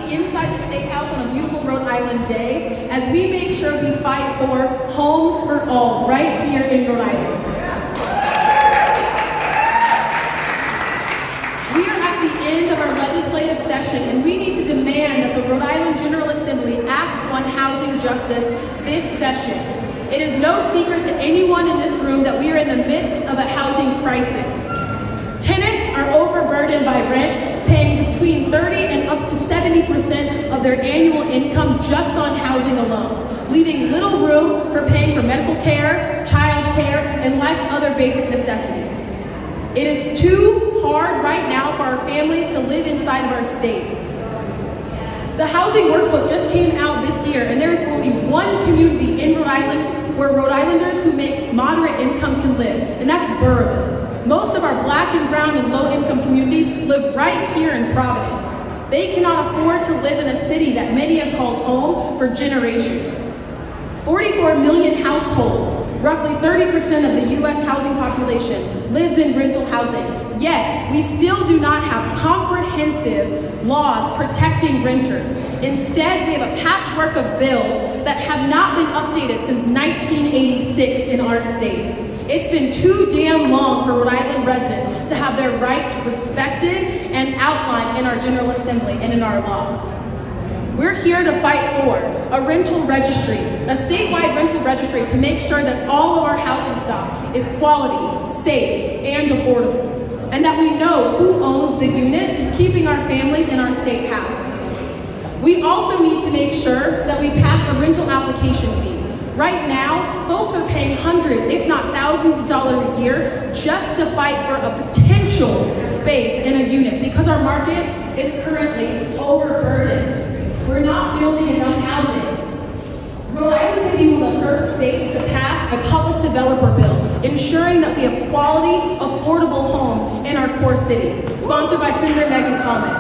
inside the State House on a beautiful Rhode Island day as we make sure we fight for homes for all right here in Rhode Island. We are at the end of our legislative session and we need to demand that the Rhode Island General Assembly acts on housing justice this session. It is no secret to anyone in this room that we are in the midst of a housing crisis. Tenants are overburdened by rent, paying between 30 and up to 70% of their annual income just on housing alone, leaving little room for paying for medical care, child care, and life's other basic necessities. It is too hard right now for our families to live inside of our state. The housing workbook just came out this year, and there is only one community in Rhode Island where Rhode Islanders who make moderate income can live, and that's Barnaby. Most of our black and brown and low-income communities live right here in Providence. They cannot afford to live in a city that many have called home for generations. 44 million households, roughly 30% of the U.S. housing population, lives in rental housing. Yet, we still do not have comprehensive laws protecting renters. Instead, we have a patchwork of bills that have not been updated since 1986 in our state. It's been too damn long for Rhode Island residents to have their rights respected and outlined in our General Assembly and in our laws. We're here to fight for a rental registry, a statewide rental registry to make sure that all of our housing stock is quality, safe, and affordable, and that we know who owns the unit, keeping our families in our state housed. We also need to make sure that we pass a rental application fee. Right now, folks are paying hundreds, if not thousands of dollars a year just to fight for a potential space in a unit because our market is currently overburdened. We're not building enough housing. Rhode Island could be one of the first states to pass a public developer bill, ensuring that we have quality, affordable homes in our core cities, sponsored by Senator Meghan Kallman.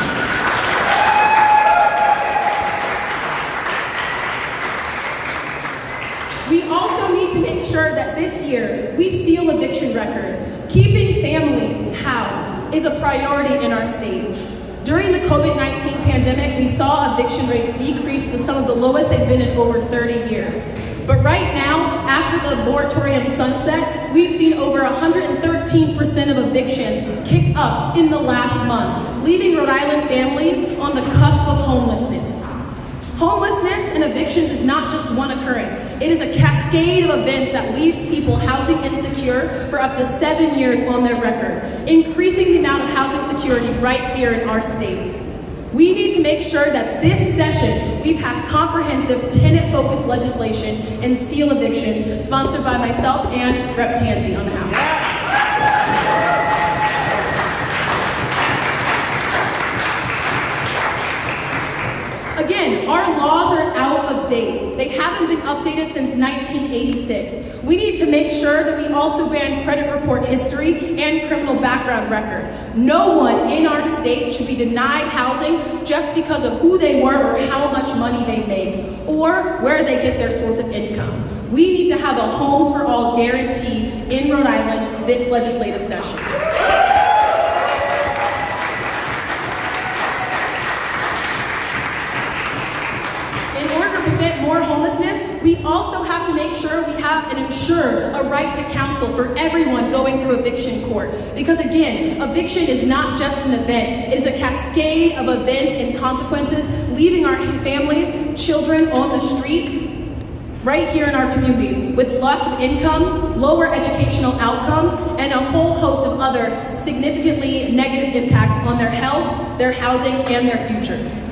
We also need to make sure that this year we seal eviction records. Keeping families housed is a priority in our state. During the COVID-19 pandemic, we saw eviction rates decrease to some of the lowest they've been in over 30 years. But right now, after the moratorium sunset, we've seen over 113% of evictions kick up in the last month, leaving Rhode Island families on the cusp of homelessness. Homelessness and evictions is not just one occurrence. It is a cascade of events that leaves people housing insecure for up to 7 years on their record, increasing the amount of housing security right here in our state. We need to make sure that this session we pass comprehensive tenant-focused legislation and seal evictions, sponsored by myself and Rep. Tansy on the House. Again, our laws are out of date. They haven't been updated since 1986. We need to make sure that we also ban credit report history and criminal background record. No one in our state should be denied housing just because of who they were or how much money they made or where they get their source of income. We need to have a Homes for All guarantee in Rhode Island this legislative session. More homelessness, we also have to make sure we have and ensure a right to counsel for everyone going through eviction court. Because again, eviction is not just an event, it is a cascade of events and consequences, leaving our families, children on the street right here in our communities with loss of income, lower educational outcomes, and a whole host of other significantly negative impacts on their health, their housing, and their futures.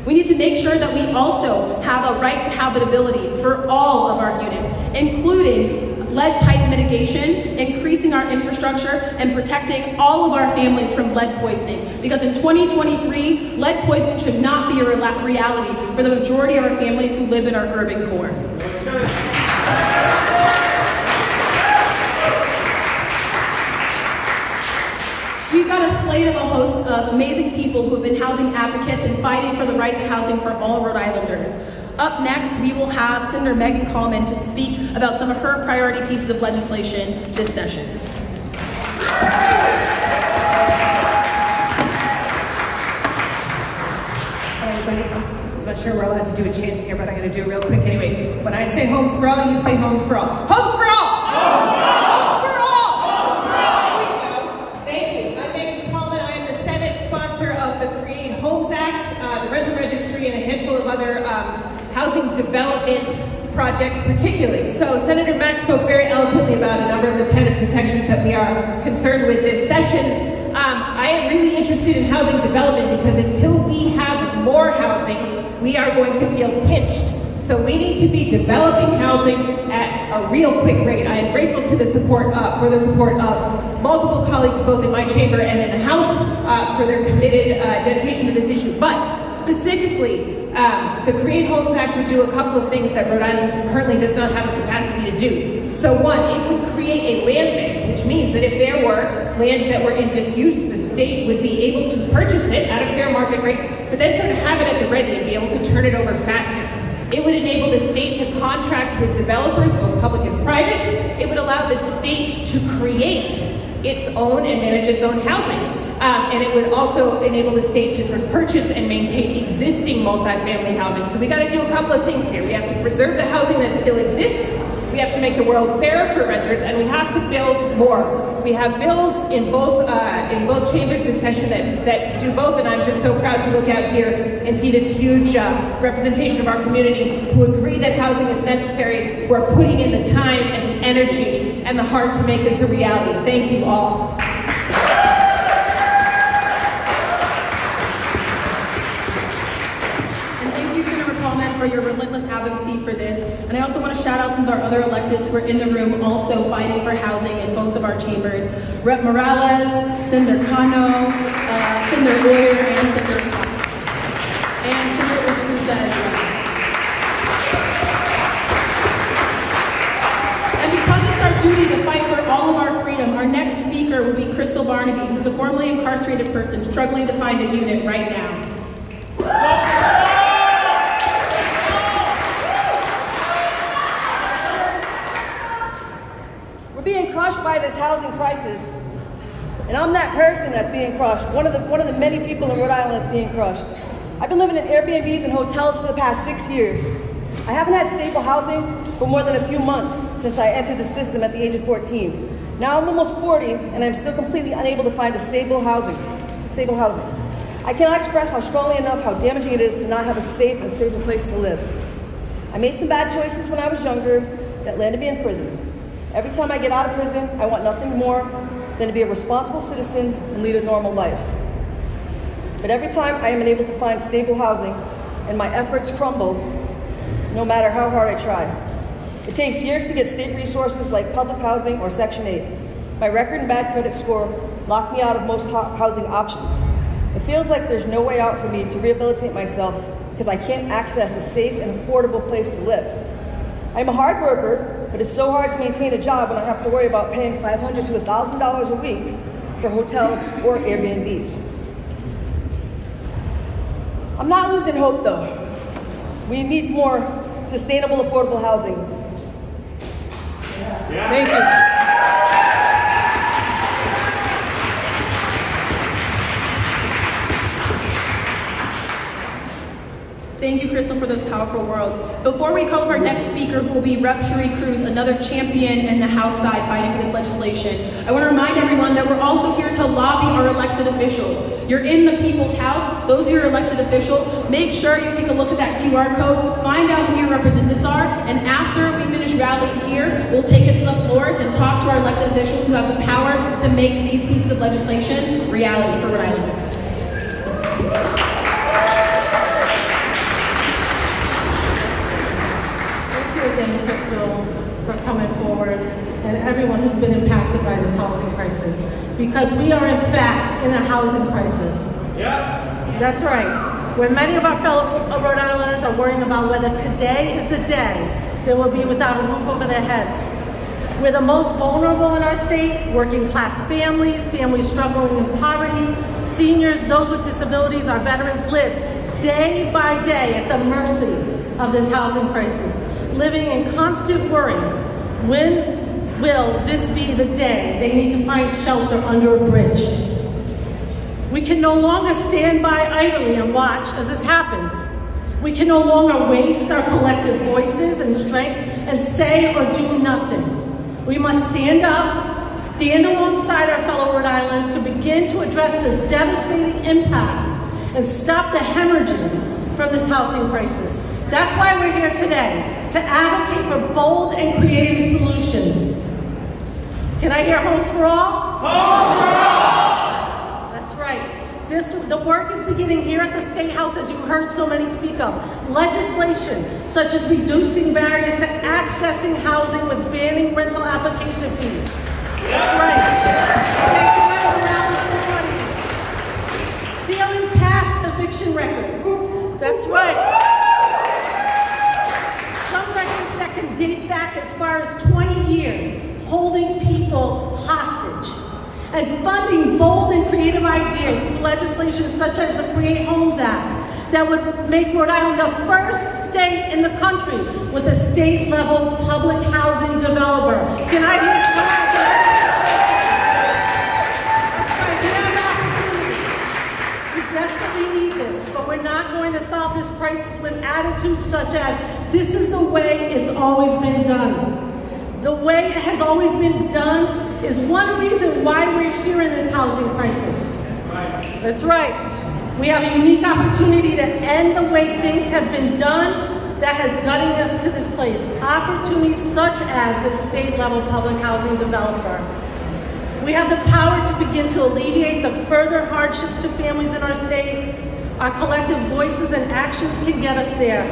We need to make sure that we also have a right to habitability for all of our units, including lead pipe mitigation, increasing our infrastructure, and protecting all of our families from lead poisoning. Because in 2023, lead poisoning should not be a reality for the majority of our families who live in our urban core. We've got a slate of a host of amazing people who have been housing advocates and fighting for the right to housing for all Rhode Islanders. Up next, we will have Senator Meghan Kallman to speak about some of her priority pieces of legislation this session. everybody. I'm not sure we're allowed to do a chant here, but I'm going to do it real quick anyway. When I say homes for all, you say homes for all. Homes for all! Homes for all! Homes for all! Homes for all! There we go. Thank you. I'm Meghan Kallman. I am the Senate sponsor of the Create Homes Act, the rental registry, and a handful of other housing development projects particularly. So Senator Mack spoke very eloquently about a number of the tenant protections that we are concerned with this session. I am really interested in housing development because until we have more housing, we are going to feel pinched. So we need to be developing housing at a real quick rate. I am grateful to the support for the support of multiple colleagues, both in my chamber and in the House, for their committed dedication to this issue. But specifically, the Create Homes Act would do a couple of things that Rhode Island currently does not have the capacity to do. So one, it would create a land bank, which means that if there were land that were in disuse, the state would be able to purchase it at a fair market rate, but then sort of have it at the ready and be able to turn it over faster. It would enable the state to contract with developers, both public and private. It would allow the state to create its own and manage its own housing. And it would also enable the state to sort of purchase and maintain existing multifamily housing. So we got to do a couple of things here. We have to preserve the housing that still exists. We have to make the world fairer for renters, and we have to build more. We have bills in both chambers this session that do both, and I'm just so proud to look out here and see this huge representation of our community who agree that housing is necessary. We're putting in the time and the energy and the heart to make this a reality. Thank you all. For your relentless advocacy for this. And I also want to shout out some of our other electeds who are in the room also fighting for housing in both of our chambers. Rep. Morales, Senator Cano, Senator Boyer, and Senator Costa. And Senator Cruz as well. And because it's our duty to fight for all of our freedom, our next speaker will be Barnaby, who's a formerly incarcerated person struggling to find a unit right now. By this housing crisis, and I'm that person that's being crushed. One of the many people in Rhode Island that's being crushed. I've been living in Airbnbs and hotels for the past 6 years. I haven't had stable housing for more than a few months since I entered the system at the age of 14. Now I'm almost 40, and I'm still completely unable to find a stable housing. I cannot express how strongly enough how damaging it is to not have a safe and stable place to live. I made some bad choices when I was younger that landed me in prison. Every time I get out of prison, I want nothing more than to be a responsible citizen and lead a normal life. But every time I am unable to find stable housing and my efforts crumble, no matter how hard I try. It takes years to get state resources like public housing or Section 8. My record and bad credit score lock me out of most housing options. It feels like there's no way out for me to rehabilitate myself because I can't access a safe and affordable place to live. I'm a hard worker, but it's so hard to maintain a job when I have to worry about paying $500 to $1,000 a week for hotels or Airbnbs. I'm not losing hope though. We need more sustainable, affordable housing. Yeah. Thank you. Thank you, Crystal, for those powerful words. Before we call up our next speaker, who will be Rep. Cherie Cruz, another champion in the House side fighting for this legislation, I want to remind everyone that we're also here to lobby our elected officials. You're in the people's house. Those are your elected officials. Make sure you take a look at that QR code, find out who your representatives are, and after we finish rallying here, we'll take it to the floors and talk to our elected officials who have the power to make these pieces of legislation reality for Rhode Islanders. Again, Crystal, for coming forward, and everyone who's been impacted by this housing crisis, because we are in fact in a housing crisis. Yeah. That's right. Where many of our fellow Rhode Islanders are worrying about whether today is the day they will be without a roof over their heads. We're the most vulnerable in our state, working class families, families struggling in poverty, seniors, those with disabilities, our veterans live day by day at the mercy of this housing crisis, living in constant worry. When will this be the day they need to find shelter under a bridge? We can no longer stand by idly and watch as this happens. We can no longer waste our collective voices and strength and say or do nothing. We must stand up, stand alongside our fellow Rhode Islanders to begin to address the devastating impacts and stop the hemorrhaging from this housing crisis. That's why we're here today, to advocate for bold and creative solutions. Can I hear Homes for All? Homes for All! That's right. The work is beginning here at the State House, as you heard so many speak of. Legislation such as reducing barriers to accessing housing with banning rental application fees. That's right. Sealing past eviction records. That's right. Some records that can date back as far as 20 years, holding people hostage. And funding bold and creative ideas through legislation such as the Create Homes Act that would make Rhode Island the first state in the country with a state-level public housing developer. Can I hear We desperately need this, but we're not going to solve this crisis with attitudes such as, this is the way it's always been done. The way it has always been done is one reason why we're here in this housing crisis. That's right. We have a unique opportunity to end the way things have been done that has gotten us to this place. Opportunities such as the state-level public housing developer. We have the power to begin to alleviate the further hardships to families in our state. Our collective voices and actions can get us there.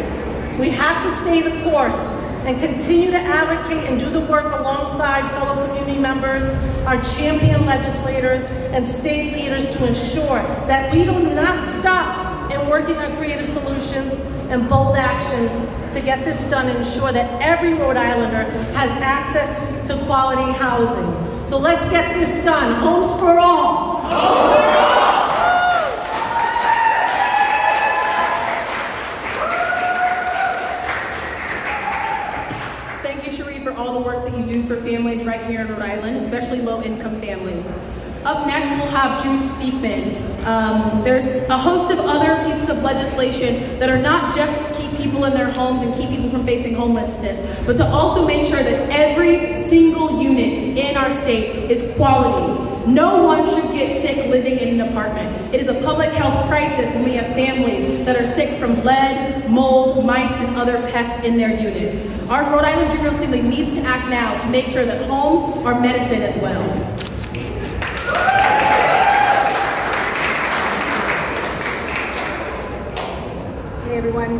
We have to stay the course and continue to advocate and do the work alongside fellow community members, our champion legislators, and state leaders to ensure that we do not stop in working on creative solutions and bold actions to get this done and ensure that every Rhode Islander has access to quality housing. So let's get this done. Homes for all. Homes for all. All the work that you do for families right here in Rhode Island, especially low-income families. Up next, we'll have June Speakman. There's a host of other pieces of legislation that are not just to keep people in their homes and keep people from facing homelessness, but to also make sure that every single unit in our state is quality. No one should get sick living in an apartment. It is a public health crisis when we have families that are sick from lead, mold, mice, and other pests in their units. Our Rhode Island General Assembly needs to act now to make sure that homes are medicine as well. Hey everyone.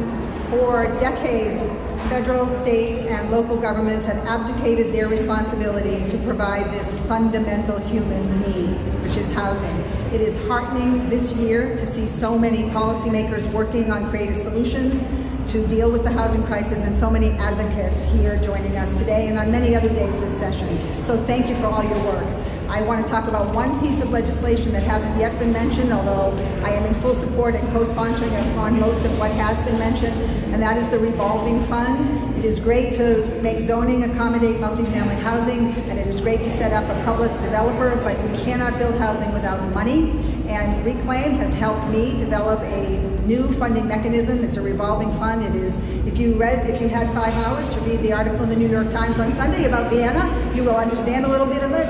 For decades, federal, state, and local governments have abdicated their responsibility to provide this fundamental human need, which is housing. It is heartening this year to see so many policymakers working on creative solutions to deal with the housing crisis, and so many advocates here joining us today and on many other days this session. So thank you for all your work. I want to talk about one piece of legislation that hasn't yet been mentioned, although I am in full support and co-sponsoring on most of what has been mentioned, and that is the revolving fund. It is great to make zoning accommodate multifamily housing, and it is great to set up a public developer, but we cannot build housing without money. And Reclaim has helped me develop a new funding mechanism. It's a revolving fund. It is, if you had 5 hours to read the article in the New York Times on Sunday about Vienna, you will understand a little bit of it.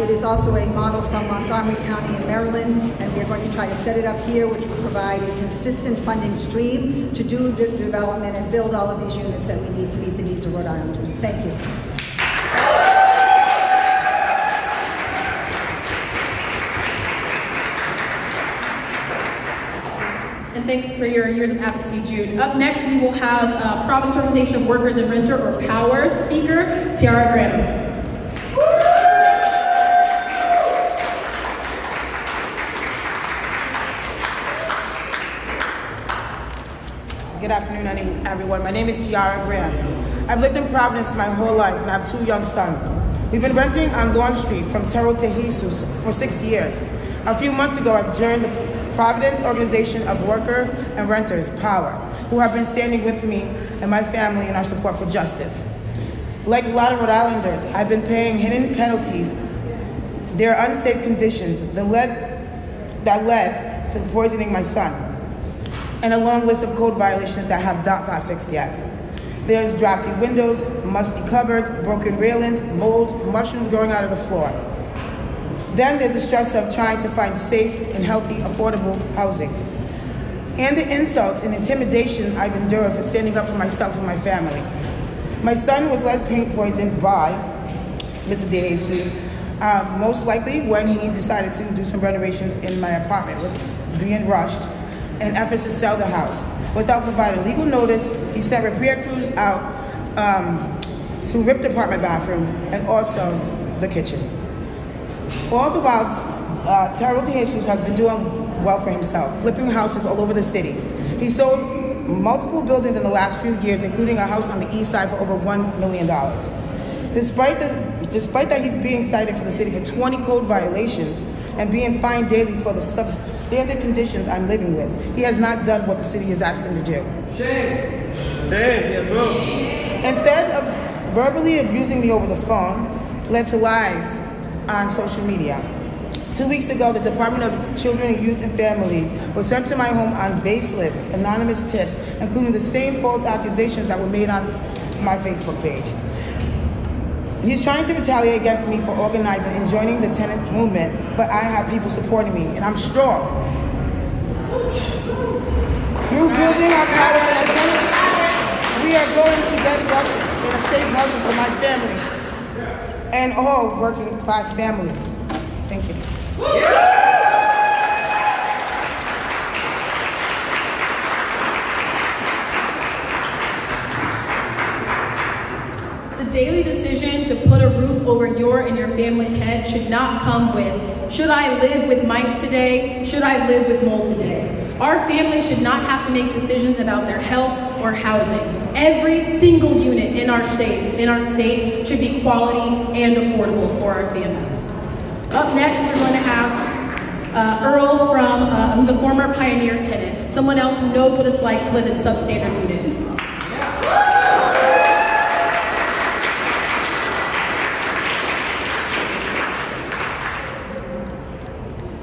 It is also a model from Montgomery County in Maryland, and we're going to try to set it up here, which will provide a consistent funding stream to do the development and build all of these units that we need to meet the needs of Rhode Islanders. Thank you. And thanks for your years of advocacy, June. Up next, we will have Providence Organization of Workers and Renter, or POWR, speaker, Tiara Mack. Good afternoon, everyone. My name is Tiara Mack. I've lived in Providence my whole life, and I have 2 young sons. We've been renting on Lawn Street from Terri to Jesus for 6 years. A few months ago, I joined the Providence Organization of Workers and Renters, POWR, who have been standing with me and my family in our support for justice. Like a lot of Rhode Islanders, I've been paying hidden penalties. There are unsafe conditions. The lead that led to poisoning my son, and a long list of code violations that have not got fixed yet. There's drafty windows, musty cupboards, broken railings, mold, mushrooms growing out of the floor. Then there's the stress of trying to find safe and healthy, affordable housing. And the insults and intimidation I've endured for standing up for myself and my family. My son was lead paint poisoned by Mr. De Jesus, most likely when he decided to do some renovations in my apartment, with being rushed and efforts to sell the house. Without providing legal notice, he sent Cherie Cruz out who ripped apart my bathroom and also the kitchen. All the while, Senator De Jesus has been doing well for himself, flipping houses all over the city. He sold multiple buildings in the last few years, including a house on the east side for over $1 million. Despite that he's being cited for the city for 20 code violations and being fined daily for the substandard conditions I'm living with, he has not done what the city has asked him to do. Shame. Shame. Instead of verbally abusing me over the phone, led to lies on social media. 2 weeks ago, the Department of Children, Youth, and Families was sent to my home on baseless, anonymous tips, including the same false accusations that were made on my Facebook page. He's trying to retaliate against me for organizing and joining the tenant movement, but I have people supporting me, and I'm strong. Through building our power as tenants, we are going to get justice and a safe housing for my family and all working class families. Thank you. The daily decision to put a roof over your and your family's head should not come with, should I live with mice today? Should I live with mold today? Our families should not have to make decisions about their health or housing. Every single unit in our state should be quality and affordable for our families. Up next, we're going to have Earl who's a former Pioneer Tenant, someone else who knows what it's like to live in substandard units.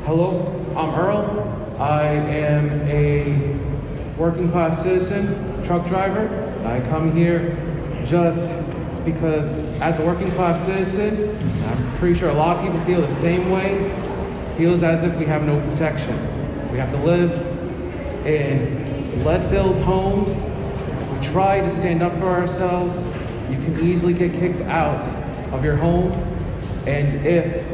Hello, I'm Earl. I am a working class citizen, truck driver. I come here just because as a working class citizen, I'm pretty sure a lot of people feel the same way. Feels as if we have no protection. We have to live in lead-filled homes. We try to stand up for ourselves. You can easily get kicked out of your home. And if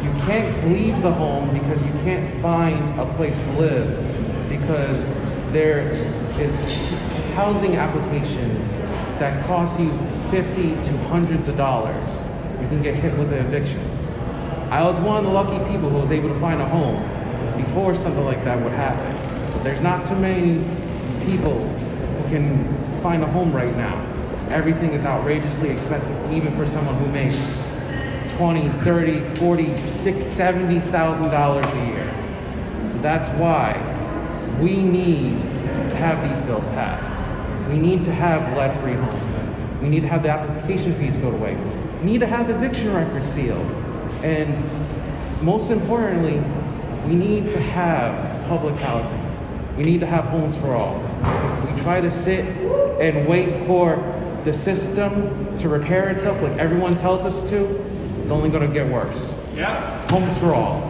you can't leave the home because you can't find a place to live, because there is housing applications that cost you $50 to hundreds of dollars, you can get hit with an eviction. I was one of the lucky people who was able to find a home before something like that would happen. There's not too many people who can find a home right now, because everything is outrageously expensive, even for someone who makes $20, $30, $40, $60, $70,000 a year. So that's why we need to have these bills passed. We need to have lead-free homes. We need to have the application fees go away. We need to have eviction records sealed. And most importantly, we need to have public housing. We need to have homes for all. Because we try to sit and wait for the system to repair itself like everyone tells us to, it's only going to get worse. Yeah. Homes for all.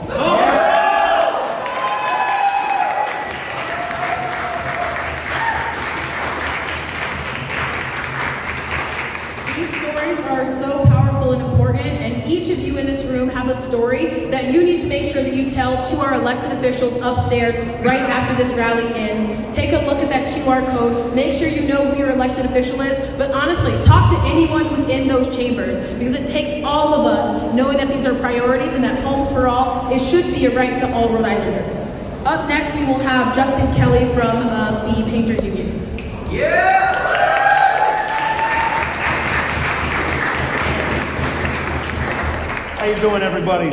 These stories are so powerful and important, and each of you in this room have a story that you need to make sure that you tell to our elected officials upstairs right after this rally ends. Take a look at that QR code. Make sure you know who your elected official is, but honestly, talk to anyone who's in those chambers, because it takes all of us knowing that these are priorities and that homes for all, it should be a right to all Rhode Islanders. Up next, we will have Justin Kelly from the Painters Union. Yeah! How you doing, everybody?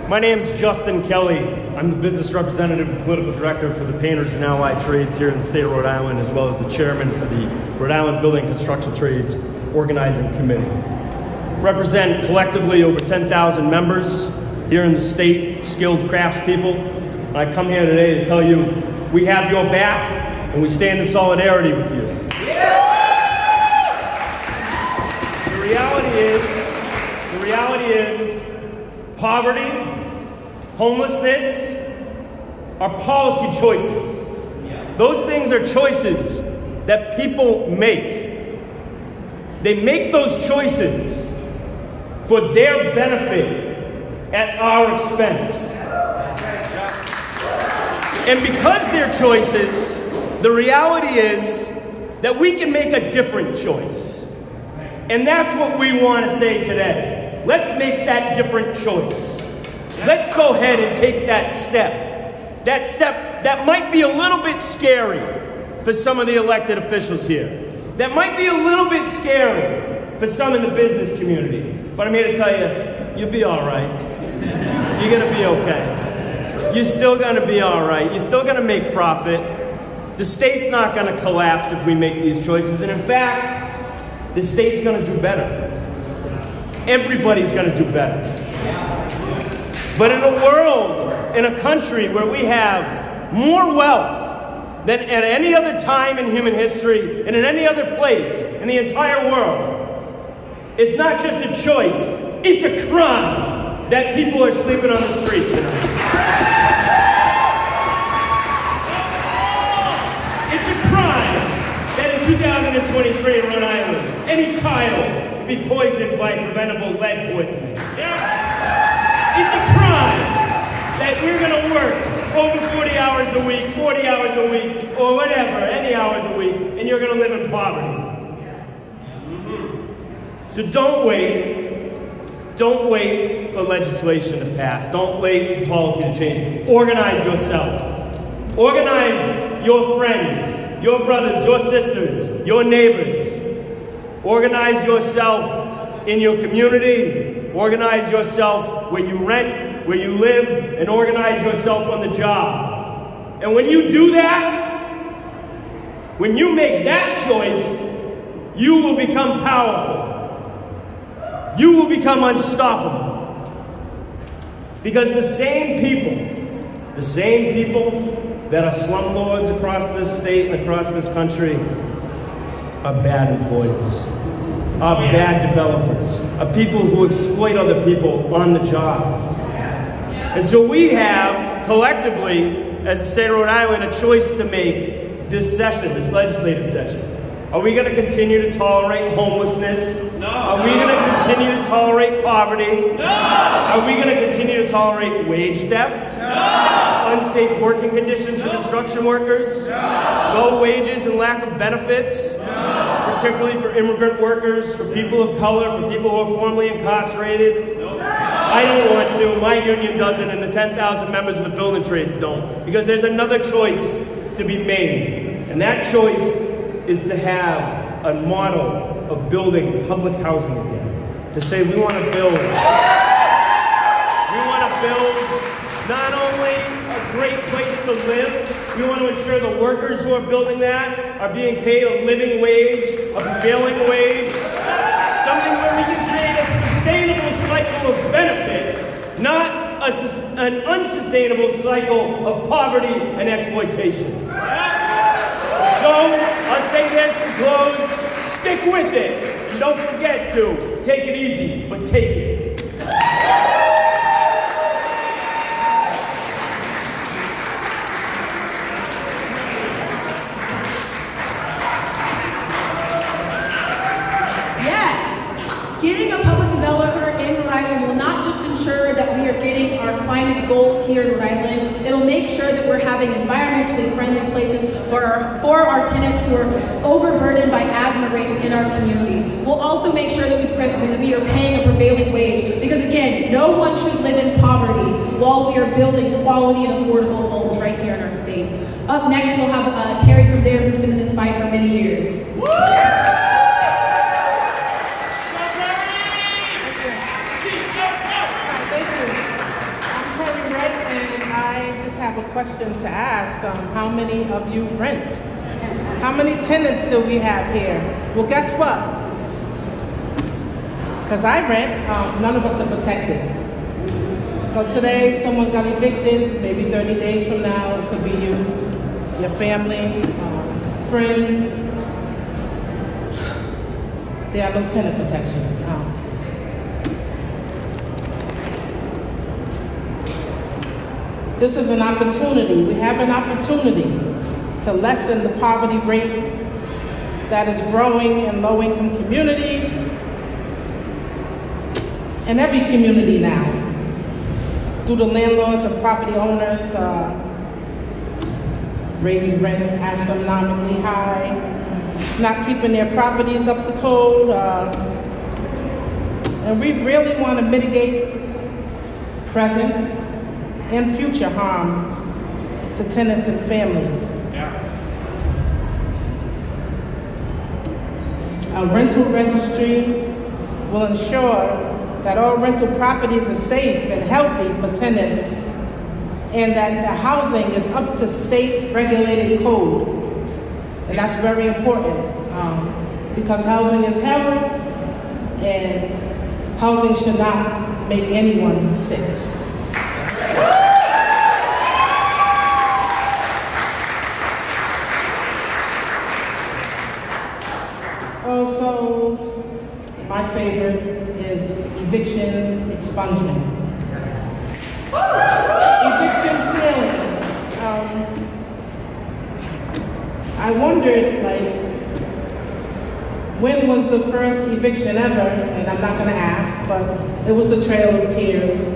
My name is Justin Kelly. I'm the business representative and political director for the Painters and Allied Trades here in the state of Rhode Island, as well as the chairman for the Rhode Island Building Construction Trades Organizing Committee. Represent collectively over 10,000 members here in the state, skilled craftspeople, I come here today to tell you we have your back and we stand in solidarity with you. The reality is poverty, homelessness are policy choices. Those things are choices that people make. They make those choices for their benefit at our expense. And because they're choices, the reality is that we can make a different choice. And that's what we want to say today. Let's make that different choice. Let's go ahead and take that step. That step that might be a little bit scary for some of the elected officials here. That might be a little bit scary for some in the business community. But I'm here to tell you, you'll be all right. You're going to be okay. You're still going to be all right. You're still going to make profit. The state's not going to collapse if we make these choices. And in fact, the state's going to do better. Everybody's going to do better. But in a world, in a country where we have more wealth than at any other time in human history and in any other place in the entire world, it's not just a choice, it's a crime that people are sleeping on the streets tonight. It's a crime that in 2023 in Rhode Island, any child would be poisoned by preventable lead poisoning. It's a crime that you're going to work over 40 hours a week, 40 hours a week, or whatever, any hours a week, and you're going to live in poverty. So don't wait. Don't wait for legislation to pass. Don't wait for policy to change. Organize yourself. Organize your friends, your brothers, your sisters, your neighbors. Organize yourself in your community. Organize yourself where you rent, where you live, and organize yourself on the job. And when you do that, when you make that choice, you will become powerful. You will become unstoppable. Because the same people that are slumlords across this state and across this country are bad employers, are bad developers, are people who exploit other people on the job. And so we have, collectively, as the state of Rhode Island, a choice to make this session, this legislative session. Are we going to continue to tolerate homelessness? No. Are we going to continue to tolerate poverty? No. Are we going to continue to tolerate wage theft? No. Unsafe working conditions for construction workers? No. Low wages and lack of benefits? No. Particularly for immigrant workers, for people of color, for people who are formerly incarcerated? No. I don't want to. My union doesn't, and the 10,000 members of the building trades don't. Because there's another choice to be made. And that choice is to have a model of building public housing again. To say we want to build not only a great place to live, we want to ensure the workers who are building that are being paid a living wage, a prevailing wage, something where we can create a sustainable cycle of benefit, not an unsustainable cycle of poverty and exploitation. So, I'll say this to close, stick with it, and don't forget to take it easy, but take it. Yes, getting a public developer in Rhode Island will not just ensure that we are getting our climate goals here in Rhode Island, it'll make sure that we're having environmentally friendly places for our tenants who are overburdened by asthma rates in our communities. We'll also make sure that we are paying a prevailing wage, because again, no one should live in poverty while we are building quality and affordable homes right here in our state. Up next, we'll have Terri from there, who's been in this fight for many years. Woo! Have a question to ask. How many of you rent? How many tenants do we have here? Well, guess what? Because I rent, none of us are protected. So today, someone got evicted, maybe 30 days from now, it could be you, your family, friends. There are no tenant protections. This is an opportunity. We have an opportunity to lessen the poverty rate that is growing in low-income communities, in every community now, due to landlords and property owners raising rents astronomically high, not keeping their properties up to code, and we really want to mitigate present and future harm to tenants and families. A rental registry will ensure that all rental properties are safe and healthy for tenants, and that the housing is up to state regulated code. And that's very important because housing is health, and housing should not make anyone sick. Also, my favorite is eviction expungement. Eviction ceiling. I wondered, when was the first eviction ever? And I'm not going to ask, but it was the Trail of Tears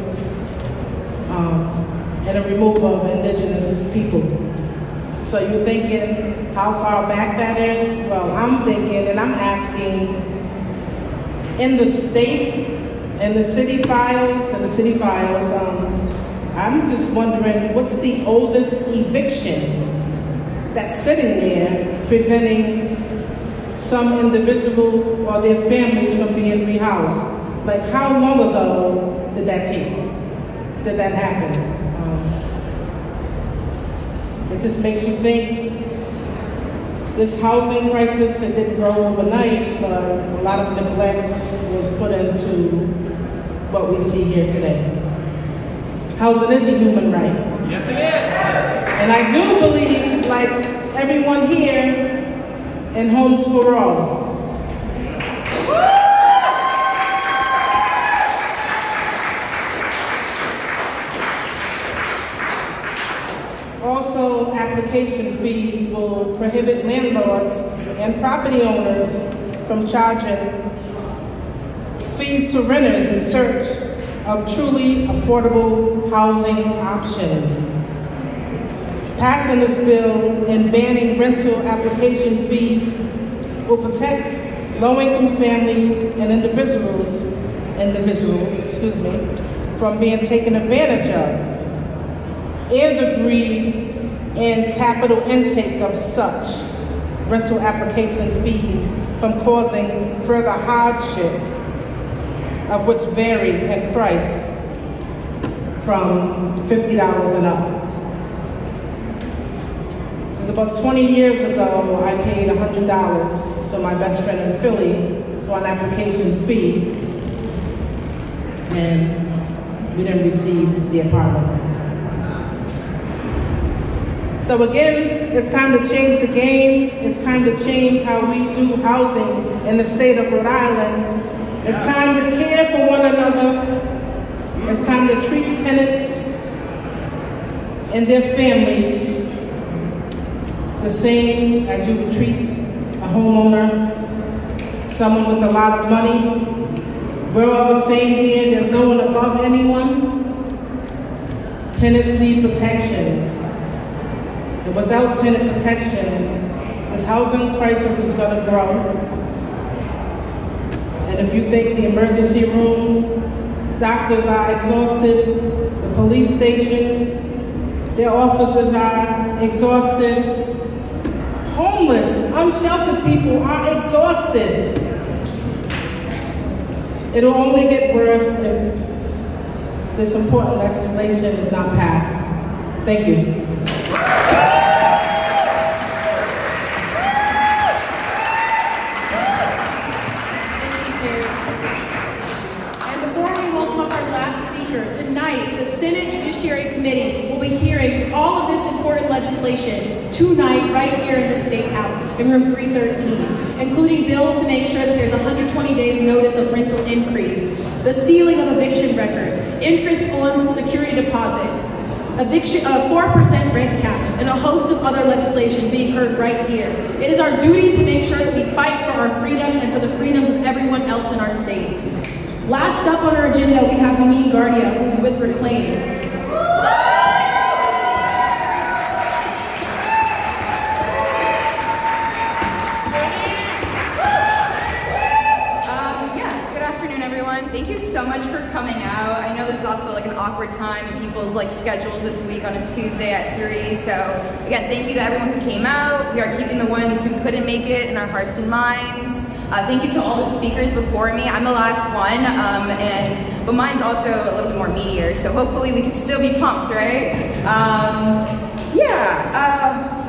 and a removal of indigenous people. So you're thinking how far back that is? Well, I'm thinking and I'm asking, in the state, in the city files, I'm just wondering, what's the oldest eviction that's sitting there preventing some individual or their families from being rehoused? Like, how long ago did that take? Did that happen? It just makes you think. This housing crisis, it didn't grow overnight, but a lot of neglect was put into what we see here today. Housing is a human right. Yes, it is. And I do believe, like everyone here, in Homes for All. Also, application fees will prohibit landlords and property owners from charging fees to renters in search of truly affordable housing options. Passing this bill and banning rental application fees will protect low-income families and individuals, from being taken advantage of, and the greed and capital intake of such rental application fees from causing further hardship, of which vary in price from $50 and up. It was about 20 years ago, I paid $100 to my best friend in Philly for an application fee, and we didn't receive the apartment. So again, it's time to change the game. It's time to change how we do housing in the state of Rhode Island. It's time to care for one another. It's time to treat tenants and their families the same as you would treat a homeowner, someone with a lot of money. We're all the same here. There's no one above anyone. Tenants need protections. And without tenant protections, this housing crisis is going to grow. And if you think the emergency rooms, doctors are exhausted, the police station, their officers are exhausted, homeless, unsheltered people are exhausted. It'll only get worse if this important legislation is not passed. Thank you. And before we welcome up our last speaker, tonight the tonight right here in the State House in room 313, including bills to make sure that there's 120 days notice of rental increase, the sealing of eviction records, interest on security deposits, eviction, 4% rent cap, and a host of other legislation being heard right here. It is our duty to make sure that we fight for our freedoms and for the freedoms of everyone else in our state. Last up on our agenda, we have Yanine Guardia, who's with Reclaim. Thank you so much for coming out. I know this is also like an awkward time in people's like schedules this week on a Tuesday at 3. So again, thank you to everyone who came out. We are keeping the ones who couldn't make it in our hearts and minds. Thank you to all the speakers before me. I'm the last one, but mine's also a little bit more meatier. So hopefully we can still be pumped, right?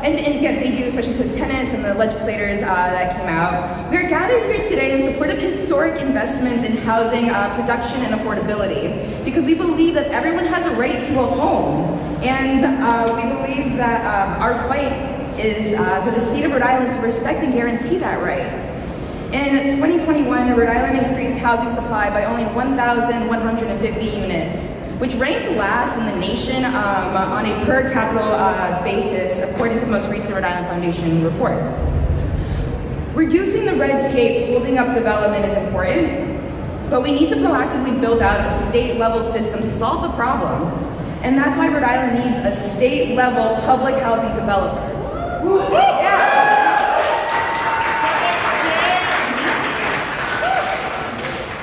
And again, thank you especially to the tenants and the legislators that came out. We are gathered here today in support of historic investments in housing production and affordability, because we believe that everyone has a right to a home. And we believe that our fight is for the state of Rhode Island to respect and guarantee that right. In 2021, Rhode Island increased housing supply by only 1,150 units, which ranked last in the nation on a per capita basis, according to the most recent Rhode Island Foundation report. Reducing the red tape holding up development is important, but we need to proactively build out a state-level system to solve the problem. And that's why Rhode Island needs a state-level public housing developer. Yeah.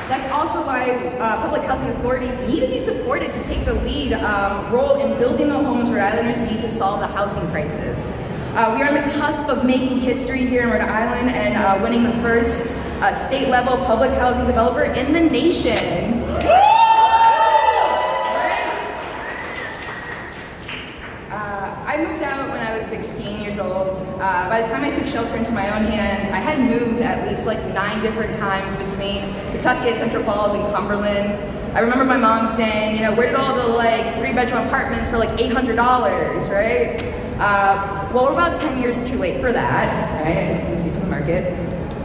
That's also why public housing authorities need to be supported to take the lead role in building the homes Rhode Islanders need to solve the housing crisis. We are on the cusp of making history here in Rhode Island and winning the first state-level public housing developer in the nation. I moved out when I was 16 years old. By the time I took shelter into my own hands, I had moved at least like 9 different times between Pawtucket, Central Falls, and Cumberland. I remember my mom saying, you know, where did all the like 3-bedroom apartments for like $800, right? Well, we're about 10 years too late for that, right? As you can see from the market.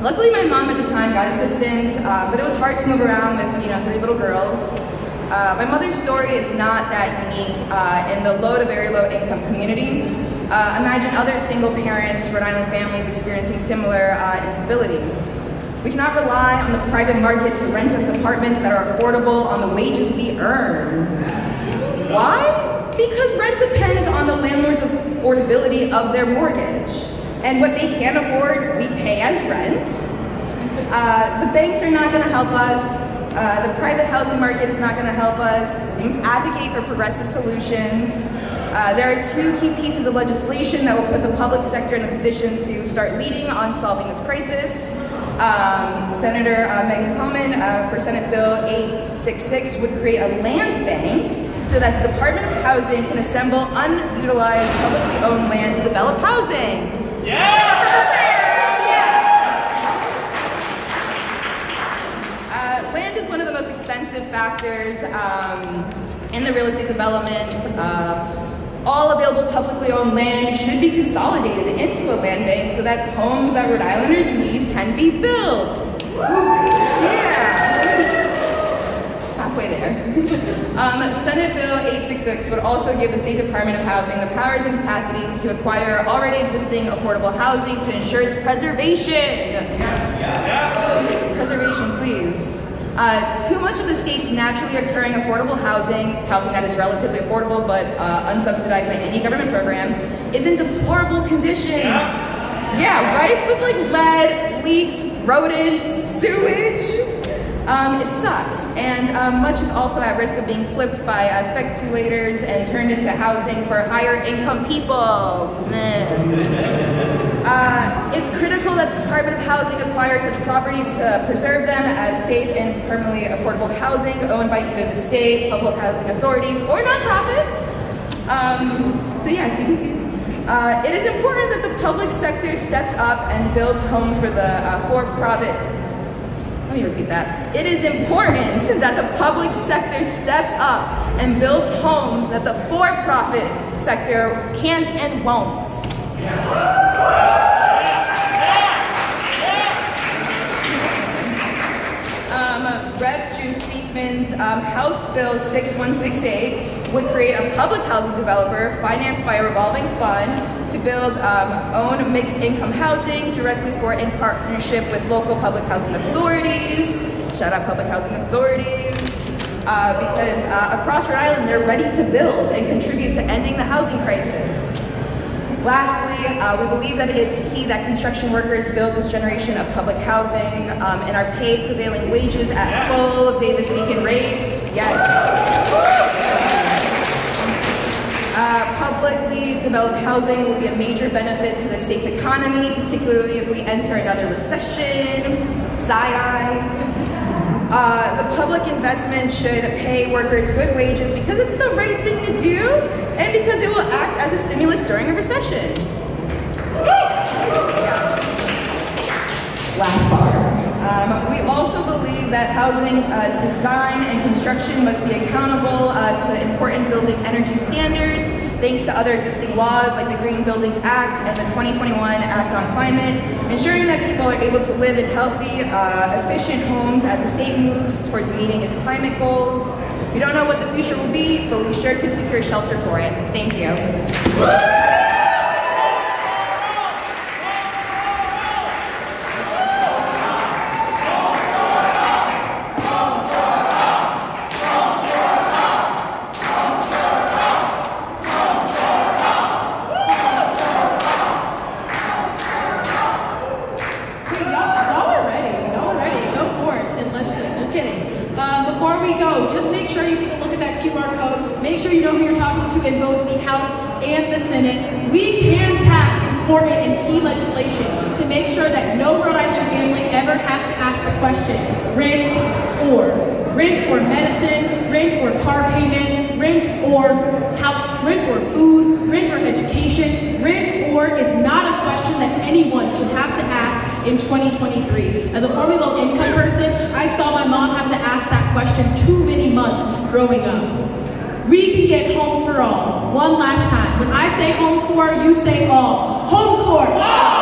Luckily, my mom at the time got assistance, but it was hard to move around with, 3 little girls. My mother's story is not that unique in the low to very low income community. Imagine other single parents, Rhode Island families experiencing similar instability. We cannot rely on the private market to rent us apartments that are affordable on the wages we earn. Why? Because rent depends on the landlord's affordability of their mortgage. And what they can't afford, we pay as rent. The banks are not gonna help us. The private housing market is not gonna help us. We must advocate for progressive solutions. There are 2 key pieces of legislation that will put the public sector in a position to start leading on solving this crisis. Senator Meghan Kallman for Senate Bill 866 would create a land bank so that the Department of Housing can assemble unutilized publicly owned land to develop housing. Yeah! Land is one of the most expensive factors in the real estate development. All available publicly owned land should be consolidated into a land bank so that homes that Rhode Islanders need can be built. Yeah. Halfway there. Senate Bill 866 would also give the State Department of Housing the powers and capacities to acquire already existing affordable housing to ensure its preservation. Yes. Yeah. Preservation, please. Too much of the state's naturally occurring affordable housing that is relatively affordable but unsubsidized by any government program, is in deplorable conditions. Yeah, rife with like lead, leaks, rodents, sewage. It sucks, and much is also at risk of being flipped by speculators and turned into housing for higher income people. It's critical that the Department of Housing acquire such properties to preserve them as safe and permanently affordable housing owned by either the state, public housing authorities, or nonprofits. So yeah, CDCs. It is important that the public sector steps up and builds homes for the for-profit. Let me repeat that. It is important that the public sector steps up and builds homes that the for-profit sector can't and won't. Rep. June Speakman's House Bill 6168 would create a public housing developer financed by a revolving fund to build own mixed income housing directly for in partnership with local public housing authorities. Shout out public housing authorities. Because across Rhode Island, they're ready to build and contribute to ending the housing crisis. Lastly, we believe that it's key that construction workers build this generation of public housing and are paid prevailing wages at full Davis-Bacon rates. Yes. Publicly developed housing will be a major benefit to the state's economy, particularly if we enter another recession. Side-eye. The public investment should pay workers good wages because it's the right thing to do and because it will act as a stimulus during a recession. Last part. We also believe that housing design and construction must be accountable to important building energy standards, thanks to other existing laws like the Green Buildings Act and the 2021 Act on Climate, ensuring that people are able to live in healthy, efficient homes as the state moves towards meeting its climate goals. We don't know what the future will be, but we sure can secure shelter for it. Thank you. In both the House and the Senate, we can pass important and key legislation to make sure that no Rhode Island family ever has to ask the question, rent or medicine, rent or car payment, rent or house, rent or food, rent or education. Rent or is not a question that anyone should have to ask in 2023. As a formerly low income person, I saw my mom have to ask that question too many months growing up. We can get homes for all. One last time. When I say homes for, you say all. Homes for all.